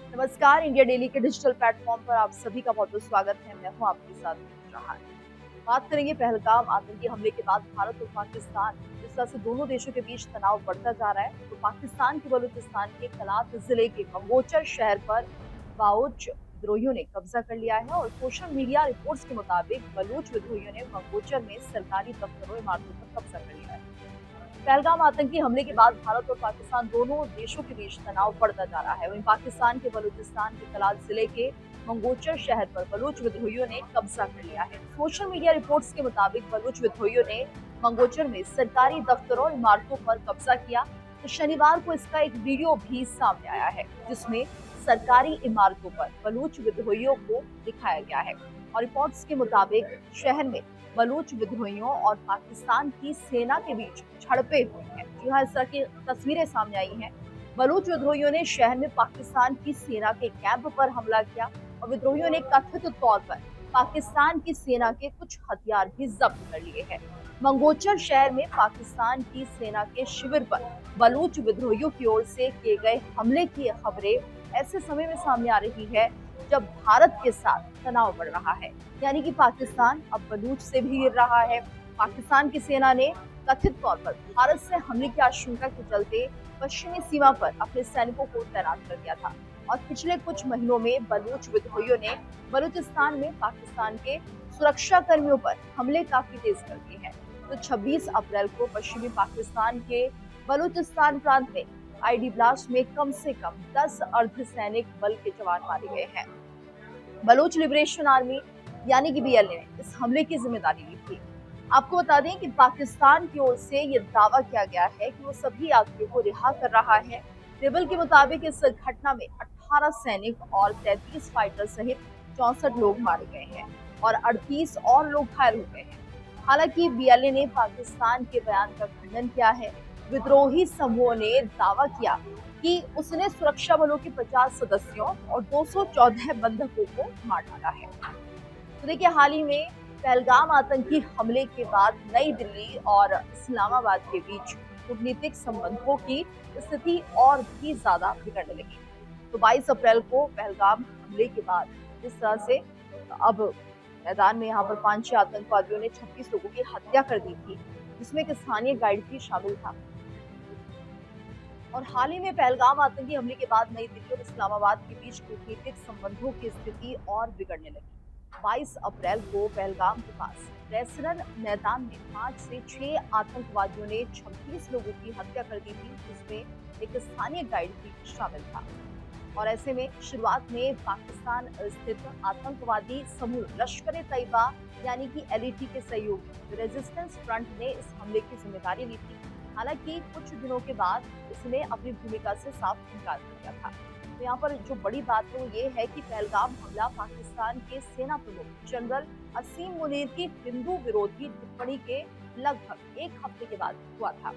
नमस्कार, India daily के digital platform पर आप सभी का बहुत-बहुत स्वागत है। मैं हूँ आपके साथ जहान। बात करेंगे पहलगाम आतंकी हमले के बाद भारत और पाकिस्तान जिस तरह से दोनों देशों के बीच तनाव बढ़ता जा रहा है, तो पाकिस्तान के बलूचिस्तान के कलात जिले के मंगोचर शहर पर बाउच विद्रोहियों ने कब्जा कर लिया है और सोशल मीडिया रिपोर्ट्स के मुताबिक बलूच विद्रोहियों ने मंगोचर में सरकारी दफ्तरों इमारतों पर कब्जा कर लिया है। पहलगाम आतंकी हमले के बाद भारत और पाकिस्तान दोनों देशों के बीच तनाव बढ़ता जा रहा है। वहीं पाकिस्तान के बलूचिस्तान के कलात जिले के मंगोचर शहर पर बलूच विद्रोहियों ने कब्जा कर लिया है। सोशल मीडिया रिपोर्ट्स के मुताबिक बलूच विद्रोहियों ने मंगोचर में सरकारी दफ्तरों और इमारतों पर कब्जा किया। तो शनिवार को इसका एक वीडियो भी सामने आया है जिसमें सरकारी इमारतों पर बलूच विद्रोहियों को दिखाया गया है और रिपोर्ट्स के मुताबिक शहर में बलूच विद्रोहियों और पाकिस्तान की सेना के बीच झड़पें हुई हैं। जी हाँ, इस तरह की तस्वीरें सामने आई हैं। बलूच विद्रोहियों ने शहर में पाकिस्तान की सेना के कैंप पर हमला किया और विद्रोहियों ने कथित तौर पर पाकिस्तान की सेना के कुछ हथियार भी जब्त कर लिए हैं। मंगोचर शहर में पाकिस्तान की सेना के शिविर पर बलूच विद्रोहियों की ओर से किए गए हमले की खबरें ऐसे समय में सामने आ रही है जब भारत के साथ तनाव बढ़ रहा है, यानी कि पाकिस्तान अब बलूच से भी गिर रहा है। पाकिस्तान की सेना ने कथित तौर पर भारत से हमले की आशंका के चलते पश्चिमी सीमा पर अपने सैनिकों को तैनात कर दिया था और पिछले कुछ महीनों में बलूच विद्रोहियों ने बलूचिस्तान में पाकिस्तान के सुरक्षा कर्मियों पर हमले काफी तेज कर दिए हैं। तो 26 अप्रैल को पश्चिमी पाकिस्तान के बलूचिस्तान प्रांत में आईडी ब्लास्ट में कम से कम 10 अर्धसैनिक बल के जवान मारे गए हैं। बलूच लिबरेशन आर्मी यानी कि बीएलए ने इस हमले की जिम्मेदारी ली थी। आपको बता दें कि पाकिस्तान की ओर से ये दावा किया गया है कि वो सभी यात्रियों को रिहा कर रहा है। रेबल के मुताबिक इस घटना में 18 सैनिक और 33 फाइटर सहित 64 लोग मारे गए हैं और 38 और लोग घायल हो गए हैं। हालांकि बीएलए ने पाकिस्तान के बयान का खंडन किया है। विद्रोही समूह ने दावा किया कि उसने सुरक्षा बलों के 50 सदस्यों और 214 बंधकों को मार डाला है। तो देखिए, हाल ही में पहलगाम आतंकी हमले के बाद नई दिल्ली और इस्लामाबाद के बीच कूटनीतिक संबंधों की स्थिति और भी ज्यादा बिगड़ने लगी। तो 22 अप्रैल को पहलगाम हमले के बाद जिस तरह से अब मैदान में यहाँ पर 5-6 आतंकवादियों ने 26 लोगों की हत्या कर दी थी, जिसमें एक स्थानीय गाइड भी शामिल था। और हाल ही में पहलगाम आतंकी हमले के बाद नई दिल्ली और इस्लामाबाद के बीच कूटनीतिक संबंधों की स्थिति और बिगड़ने लगी। 22 अप्रैल को पहलगाम के पास रेसरन मैदान में 5 से 6 आतंकवादियों ने 26 लोगों की हत्या कर दी थी, जिसमें एक स्थानीय गाइड भी शामिल था। और ऐसे में शुरुआत में पाकिस्तान स्थित आतंकवादी समूह लश्कर ए तैयबा यानी कि एलईटी के सहयोगी रेजिस्टेंस फ्रंट ने इस हमले की जिम्मेदारी ली थी। हालांकि कुछ दिनों के बाद इसने अपनी भूमिका से साफ इनकार कर दिया था। तो यहाँ पर जो बड़ी बात है वो ये है कि पहलगाम हमला पाकिस्तान के सेना प्रमुख जनरल असीम मुनीर की हिंदू विरोधी टिप्पणी के लगभग एक हफ्ते के बाद हुआ था।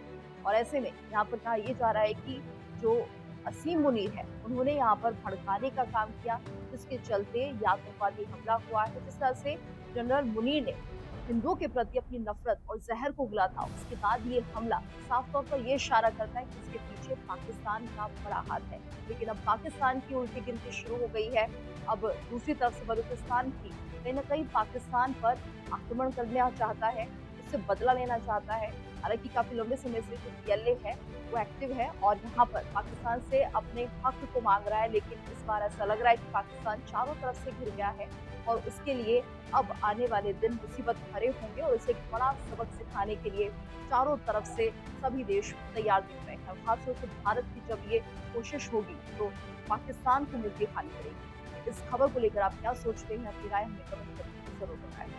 और ऐसे में यहाँ पर कहा यह जा रहा है कि जो असीम मुनीर है उन्होंने यहाँ पर भड़काने का काम किया, जिसके चलते ये आतंकवादी हमला हुआ है। जिस तरह से जनरल मुनीर ने हिंदुओं के प्रति अपनी नफरत और जहर को उगला था, उसके बाद ये हमला साफ तौर पर ये इशारा करता है कि इसके पीछे पाकिस्तान का बड़ा हाथ है। लेकिन अब पाकिस्तान की उल्टी गिनती शुरू हो गई है। अब दूसरी तरफ से बलूचिस्तान भी कहीं न कहीं पाकिस्तान पर आक्रमण करना चाहता है, उससे बदला लेना चाहता है। हालांकि काफी लंबे समय से जो बीएलए है वो एक्टिव है और यहाँ पर पाकिस्तान से अपने हक को मांग रहा है, लेकिन इस बार ऐसा लग रहा है कि पाकिस्तान चारों तरफ से घिर गया है और उसके लिए अब आने वाले दिन मुसीबत भरे होंगे और उसे एक बड़ा सबक सिखाने के लिए चारों तरफ से सभी देश तैयार दिख रहे हैं। खासतौर से भारत की जब ये कोशिश होगी तो पाकिस्तान को मुक्ति खानी पड़ेगी। इस खबर को लेकर आप क्या सोचते हैं? अपनी राय हमें कमेंट करके जरूर बताएं।